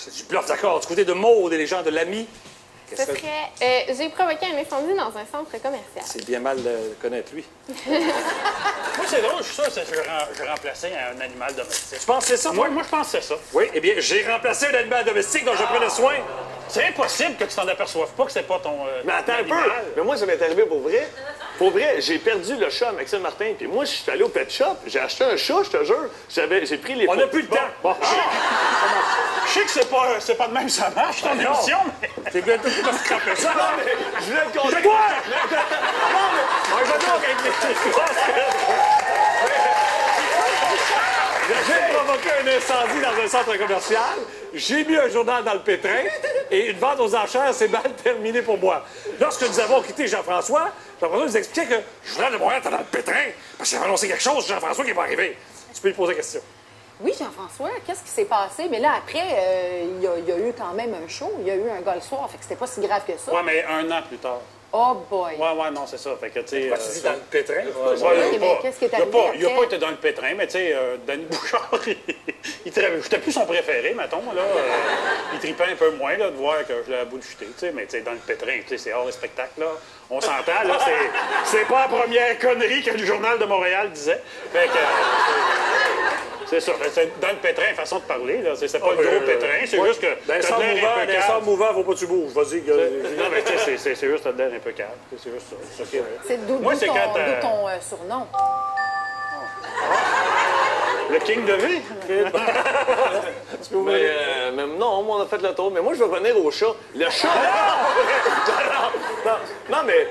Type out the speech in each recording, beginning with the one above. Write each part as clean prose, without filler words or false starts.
C'est du bluff, d'accord. Du côté de Maude et les gens de l'AMI. Ce serait, j'ai provoqué un incendie dans un centre commercial. C'est bien mal de connaître lui. Moi, c'est drôle, je suis sûr que je remplaçais un animal domestique. Tu penses que c'est ça? Moi, je pense que c'est ça. Oui, eh bien, j'ai remplacé un animal domestique dont je prenais soin. C'est impossible que tu t'en aperçoives pas que c'est pas ton Mais attends un peu. animal. Mais moi, ça m'est arrivé pour vrai. Pour vrai, j'ai perdu le chat à Maxime Martin. Puis moi, je suis allé au pet shop. J'ai acheté un chat, je te jure. J'ai pris les... On n'a plus le temps. Bon, Je sais que c'est pas de même ça marche, ton émission, mais... c'est bientôt qui va se craper ça. Non, mais je voulais te conter. C'est quoi? J'ai provoqué un incendie dans un centre commercial. J'ai mis un journal dans le pétrin et une vente aux enchères s'est mal terminée pour moi. Lorsque nous avons quitté Jean-François nous expliquait que le journal de Montréal était dans le pétrin parce qu'il avait annoncé quelque chose, Jean-François qui n'est pas arrivé. Tu peux lui poser la question. Oui, Jean-François, qu'est-ce qui s'est passé? Mais là, après, il y a eu quand même un show, il y a eu un gars le soir, fait que c'était pas si grave que ça. Ouais, mais un an plus tard. Oh boy! Ouais, non, c'est ça. Fait que, tu sais... Tu dis dans le pétrin? Oui, mais qu'est-ce qui est arrivé Il n'a après? pas été dans le pétrin, mais tu sais, Danny Bouchard, j'étais plus son préféré, mettons, là. Il tripait un peu moins, là, de voir que je l'avais bullshité, tu sais, mais tu sais, dans le pétrin, tu sais, c'est hors le spectacle, là. On s'entend, là, c'est pas la première connerie que le Journal de Montréal disait. Fait que... C'est ça. C'est dans le pétrin, façon de parler, là. C'est pas le gros pétrin, c'est juste que... Dans les sorts mouvants, faut pas que tu bouges. Vas-y, non, mais tu sais, c'est juste t'as de l'air impeccable. C'est juste ça. C'est d'où Moi, c'est ton, quand, d'où ton surnom? Le King de V? Mais non, on a fait le tour. Mais moi, je veux revenir au chat. Le chat... non, mais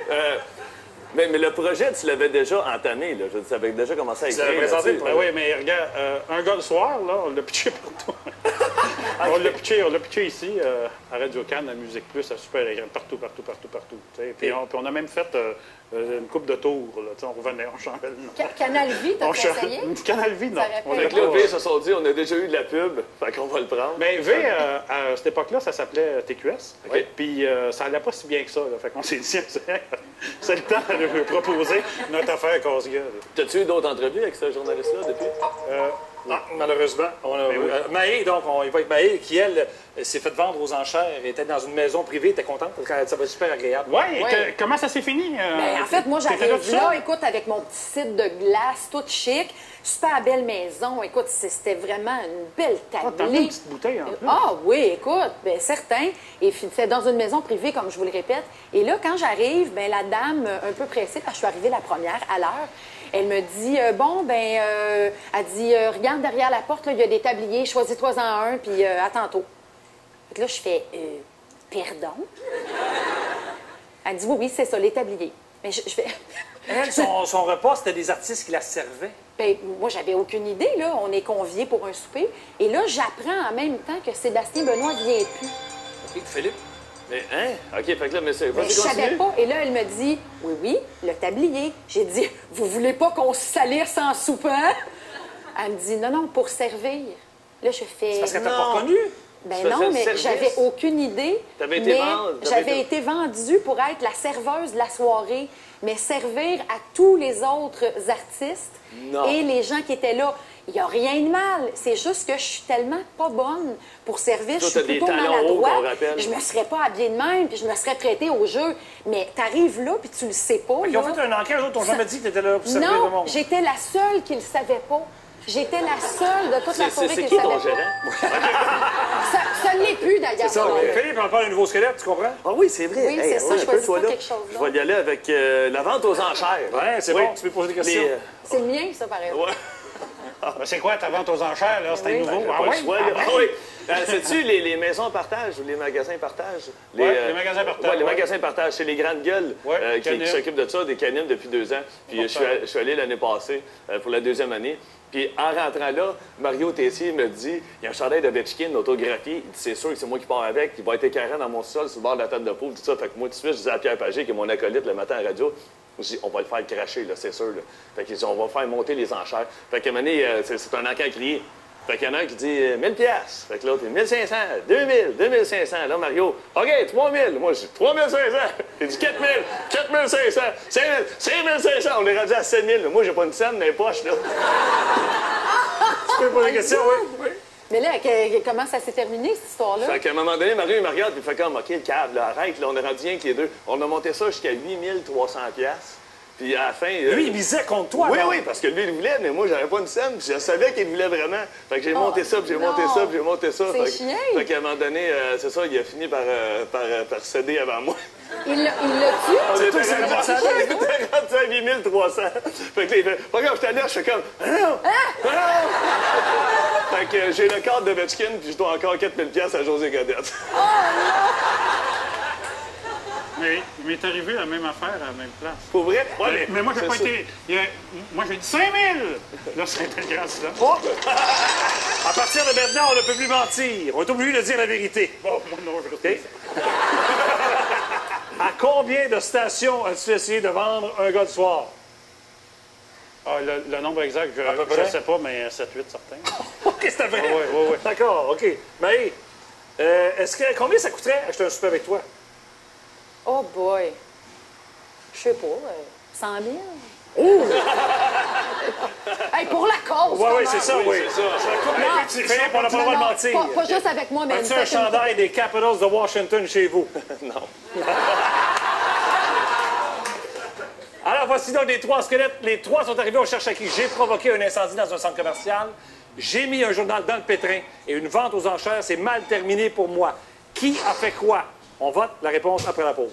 le projet, tu l'avais déjà entamé, là. Je veux dire, ça avait déjà commencé à écrire. l'avais présenté, là-dessus. Ben oui, mais regarde, un gars le soir, là, on l'a pitché partout. On l'a pitché ici, à Radio-Can, à Musique Plus, à Super Écran, partout. Puis on a même fait une coupe de tours, là. On revenait, on changeait le nom. Canal Vie, t'as essayé? Canal Vie, non. Ça aurait Fait que là, V se sont dit, on a déjà eu de la pub, fait qu'on va le prendre. Mais V, à cette époque-là, ça s'appelait TQS. OK. Puis ça allait pas si bien que ça, là. Fait qu'on s'est dit, c'est le temps de lui proposer notre affaire casse-gueule. T'as-tu eu d'autres entrevues avec ce journaliste-là depuis? Non, malheureusement. Maë, donc, on y va avec Maë, qui, elle, s'est fait vendre aux enchères, était dans une maison privée, était contente, ça va super agréable. Ouais, Ouais. comment ça s'est fini? Ben, en fait, moi, T'étais j'arrive tout seul? là, écoute, avec mon petit site de glace, tout chic, super belle maison. Écoute, c'était vraiment une belle t'as tablée. une petite bouteille, en plus. Ah oui, écoute, bien certain. Et c'est dans une maison privée, comme je vous le répète. Et là, quand j'arrive, ben la dame, un peu pressée, parce que je suis arrivée la première à l'heure, elle me dit, elle dit, regarde derrière la porte, là, il y a des tabliers, choisis-toi-en un, puis à tantôt. Fait que là, je fais, pardon? Elle dit, oui, c'est ça, les tabliers. Mais je fais... Elle, son repas, c'était des artistes qui la servaient. Ben, moi, j'avais aucune idée, là. On est conviés pour un souper. Et là, j'apprends en même temps que Sébastien Benoît vient plus. OK, Philippe. Mais, hein? OK, fait que là, monsieur, Mais vas-y, je savais continue. pas. Et là, elle me dit, oui, le tablier. J'ai dit, vous voulez pas qu'on se salisse en soupant? Elle me dit, non, pour servir. Là, je fais... Parce qu'elle t'a Non. pas reconnu. Ben Tu faisais non, le mais service. j'avais aucune idée. T'avais été mais vendre- j'avais été vendue pour être la serveuse de la soirée, mais servir à tous les autres artistes Non. et les gens qui étaient là. Il n'y a rien de mal. C'est juste que je suis tellement pas bonne pour servir. Toi, Je suis t'as des plutôt talons hauts, qu'on maladroite. rappelle. Je me serais pas habillée de même, puis je me serais prêtée au jeu. Mais t'arrives là, puis tu le sais pas. Ils ont là. fait un enquête, eux autres t'ont jamais dit que t'étais là pour servir le Non, monde. j'étais la seule qui le savait pas. J'étais la seule de toute la soirée C'est qui le qui savait ton pas. gérant? Ça ne l'est plus, d'ailleurs. Ça, Non. Philippe, on parle d'un nouveau squelette, tu comprends? Ah oui, c'est vrai. Oui, c'est ça, un peu, choisis toi, pas là. quelque chose, là. Je vais y aller avec la vente aux enchères. Ouais, c'est Oui. bon, tu peux poser des questions. C'est le mien, ça, pareil. Ouais. Ben, c'est quoi ta vente aux enchères, là? C'était Oui. nouveau. Pas Ah le ouais? choix, là. Ah oui. Sais-tu les maisons partage ou les magasins partage? Ouais, les magasins partage, Ouais, les ouais. magasins partage. C'est les grandes gueules Ouais, qui Canine. s'occupent de ça, des canines depuis 2 ans. Puis je suis allé l'année passée pour la 2e année. Puis en rentrant là, Mario Tessier me dit, il y a un chandail de Ovechkin autographié. Il dit, c'est sûr que c'est moi qui pars avec. Il va être écœurant dans mon sol sur le bord de la table de poule, tout ça. Fait que moi, tout de suite, je dis à Pierre Pagé, qui est mon acolyte le matin à la radio, je dis, on va le faire cracher, là, c'est sûr. Là. Fait qu'il dit, on va faire monter les enchères. Fait qu'à un moment donné, c'est un encas crié. Fait qu'il y en a un qui dit 1000 piastres. Fait que l'autre, 1500, 2000, 2500. Là, Mario, OK, 3000. Moi, je dis 3500. Il dit 4000, 4500, 5000, 5500. On est rendu à 7000. Moi, j'ai pas une scène dans les poches, là. Tu peux poser des questions, oui. Mais là, comment ça s'est terminé, cette histoire-là? Fait qu'à un moment donné, Mario, il me regarde, puis il fait comme, OK, le câble, là, arrête, là, on est rendu rien que les deux. On a monté ça jusqu'à 8300 $. Puis à la fin... Lui, il misait contre toi, Oui, alors. oui, parce que lui, il voulait, mais moi, j'avais pas une scène, puis je savais qu'il voulait vraiment. Fait que j'ai monté ça, puis j'ai monté ça, puis j'ai monté ça. C'est chiant. Fait qu'à un moment donné, c'est ça, il a fini par céder avant moi. Il l'a-tu? On toi, était c'est le rendu à 8300. Fait que là, il fait, pas quand je t'allais, je fais comme, ah non! Ah non! Fait que j'ai le cadre de Vetchkin, puis je dois encore 4000 $ à José Godette. Mais il m'est arrivé la même affaire à la même place. Pour vrai? Ouais, Mais moi, j'ai c'est pas ça. été. Moi, j'ai dit 5 000! Là, c'est grâce là. Oh! À partir de maintenant, on ne peut plus mentir. On est obligé de dire la vérité. Bon, moi, non, je OK? À combien de stations as-tu essayé de vendre un gars de soir? Ah, le nombre exact, je peu près? ne sais pas, mais 7-8 certains. OK, c'est vrai. Oui. D'accord, OK. Mais combien ça coûterait acheter un souper avec toi? Oh boy! Je sais pas, 100 000? Hey, pour la cause! Oui, quand c'est même. ça, oui. C'est ça. Philippe, on n'a pas le droit de mentir. Pas juste avec moi, mais As-tu un chandail des Capitals de Washington chez vous? Non. Alors, voici donc les trois squelettes. Les trois sont arrivés, on cherche à qui. J'ai provoqué un incendie dans un centre commercial. J'ai mis un journal dans le pétrin. Et une vente aux enchères, c'est mal terminé pour moi. Qui a fait quoi? On vote la réponse après la pause.